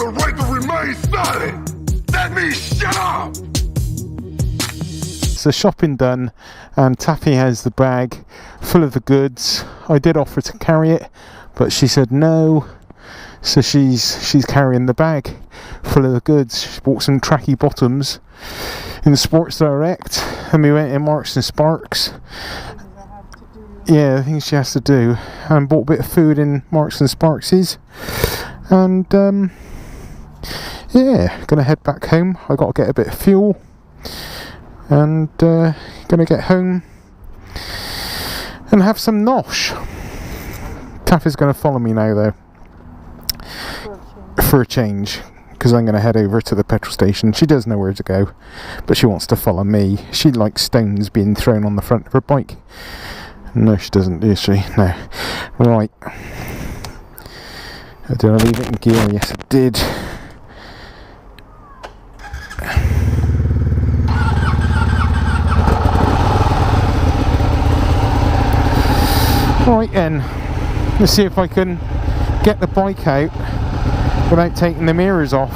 the right to remain silent. That means shut up. So shopping done, and Taffy has the bag full of the goods. I did offer to carry it, but she said no. So she's carrying the bag full of the goods. She bought some tracky bottoms in Sports Direct, and we went in Marks and Sparks. Yeah, the things she has to do, and bought a bit of food in Marks and Sparks's, and yeah, gonna head back home. I got to get a bit of fuel, and gonna get home and have some nosh. Taffy's gonna follow me now though, for a change, because I'm gonna head over to the petrol station. She does know where to go, but she wants to follow me. She likes stones being thrown on the front of her bike. No, she doesn't, does she? No. Right. Did I leave it in gear? Yes, I did. Right then. Let's see if I can get the bike out without taking the mirrors off.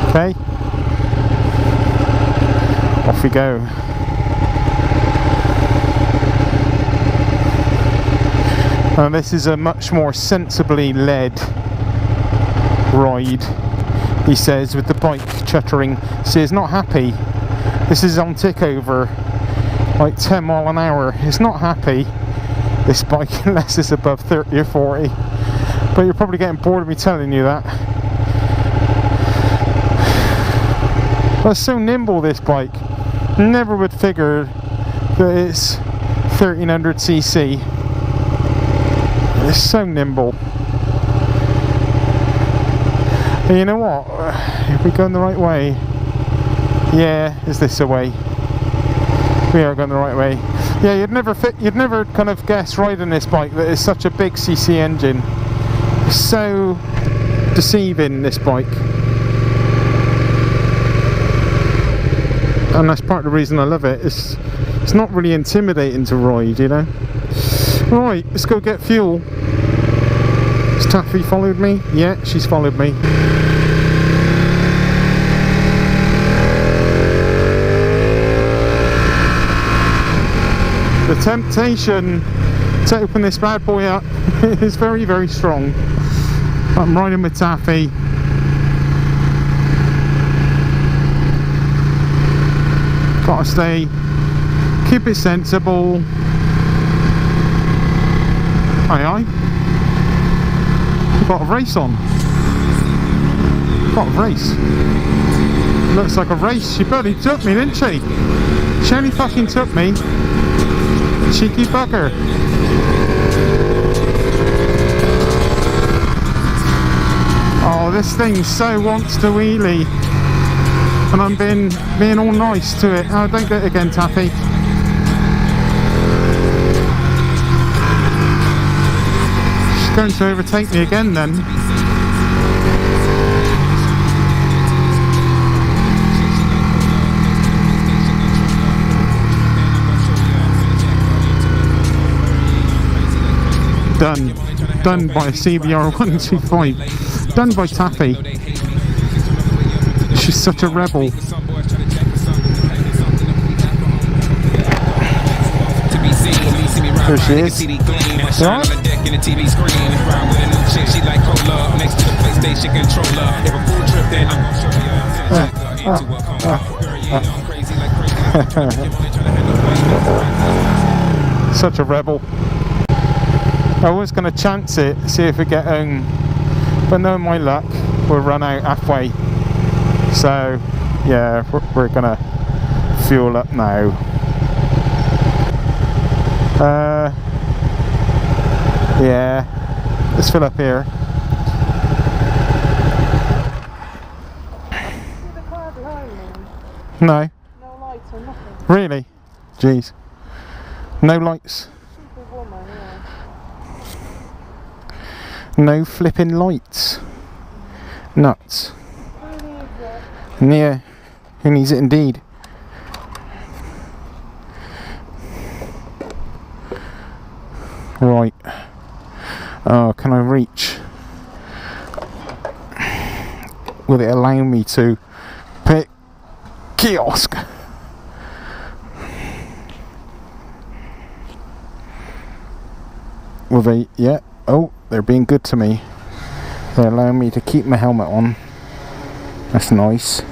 Okay, off we go. And this is a much more sensibly led ride, he says, with the bike chuttering. See, it's not happy. This is on tick over like 10 mile an hour. It's not happy, this bike, unless it's above 30 or 40. But you're probably getting bored of me telling you that. It's so nimble, this bike. Never would figure that it's 1300cc. It's so nimble. And you know what? Are we going the right way? Yeah, is this the way? We are going the right way. Yeah, you'd never kind of guess riding this bike that it's such a big cc engine. It's so deceiving, this bike. And that's part of the reason I love it. It's not really intimidating to ride, you know. Right, let's go get fuel. Has Taffy followed me? Yeah, she's followed me. The temptation to open this bad boy up is very, very strong. I'm riding with Taffy. Gotta stay, keep it sensible. Aye aye. We've got a race on. Got a race. Looks like a race. She bloody took me, didn't she? She only fucking took me. Cheeky bugger. Oh, this thing so wants to wheelie. And I'm being all nice to it. Oh, don't do it again, Taffy. She's going to overtake me again then. Done by a CBR 125. Done by Taffy. She's such a rebel. There she is. Right? Such a rebel. I was going to chance it, see if we get home, but knowing my luck, we'll run out halfway. So yeah, we're gonna fuel up now. Yeah, let's fill up here. See the car behind me? No. No lights or nothing. Really? Jeez. No lights. Stupid woman, yeah. No flipping lights. Nuts. Who needs it? Yeah, who needs it indeed? Right. Oh, can I reach? Will it allow me to pick kiosk? Will they? Yeah. Oh, they're being good to me. They're allowing me to keep my helmet on. That's nice.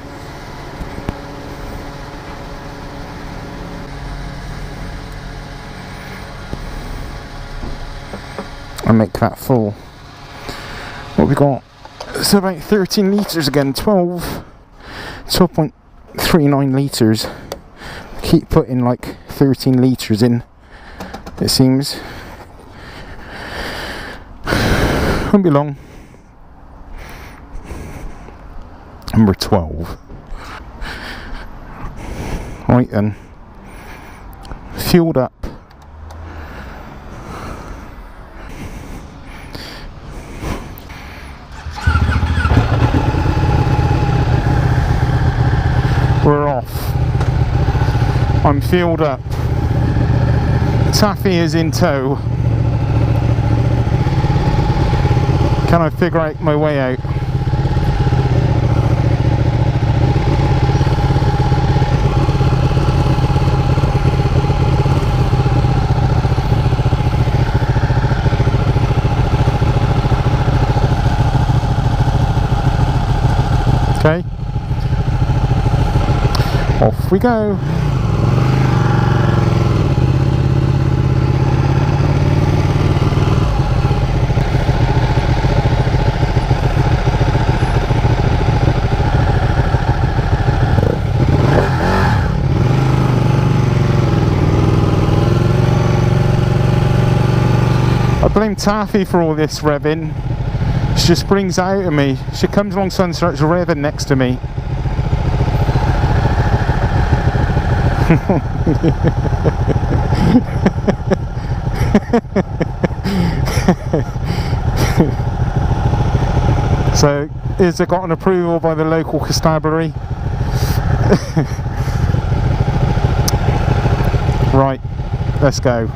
And make that full. What we got? It's about 13 litres again. 12.39 litres. Keep putting like 13 litres in, it seems. Won't be long. Number 12. Right then. Fueled up. We're off. I'm fueled up. Taffy is in tow. Can I figure out my way out? Okay. Off we go. I blame Taffy for all this revving. She just brings it out of me. She comes alongside and starts revving next to me. So, is it got an approval by the local constabulary? Right, let's go.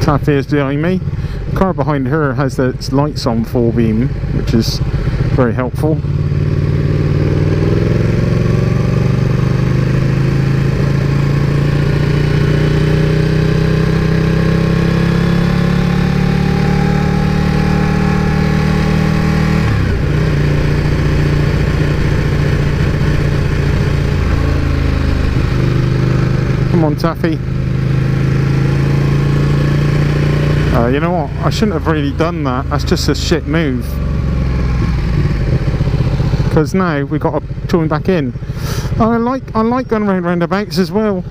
Taffy is behind me. The car behind her has its lights on full beam, which is very helpful. Come on, Taffy. You know what? I shouldn't have really done that. That's just a shit move. Because now we've got to join back in. I like going around roundabouts as well.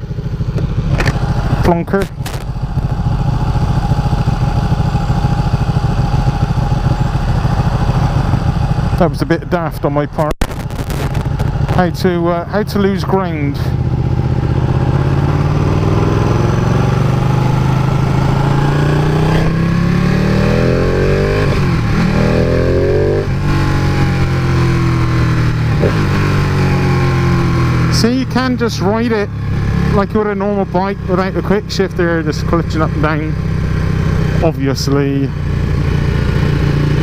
Plonker. That was a bit daft on my part. How to lose ground. See, you can just ride it like you would a normal bike without a quick shifter, just clutching up and down. Obviously,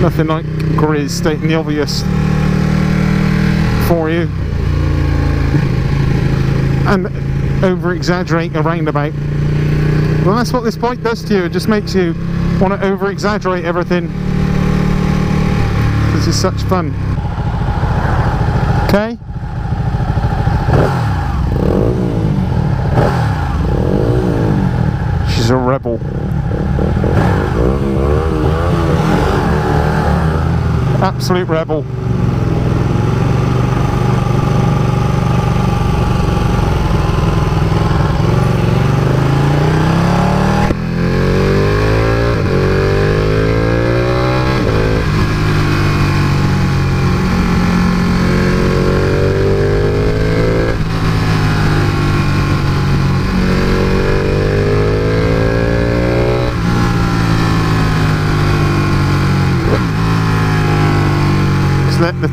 nothing like Grizz stating the obvious for you and over exaggerate a roundabout. Well, that's what this bike does to you. It just makes you want to over exaggerate everything. This is such fun. Okay. She's a rebel. Absolute rebel.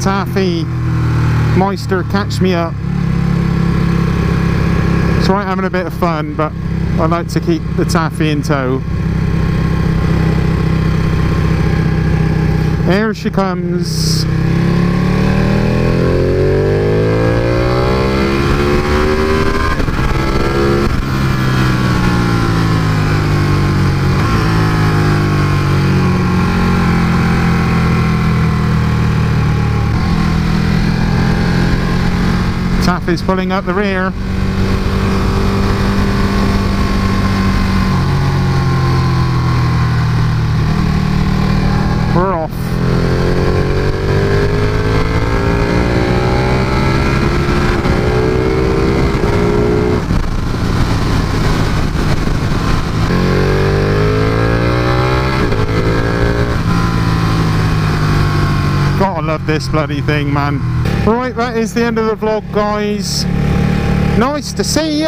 Taffy Meister catch me up. It's right having a bit of fun, but I like to keep the Taffy in tow. Here she comes. Taffy's pulling up the rear. We're off. God, I love this bloody thing, man. Right, that is the end of the vlog, guys. Nice to see you,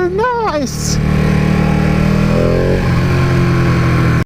nice.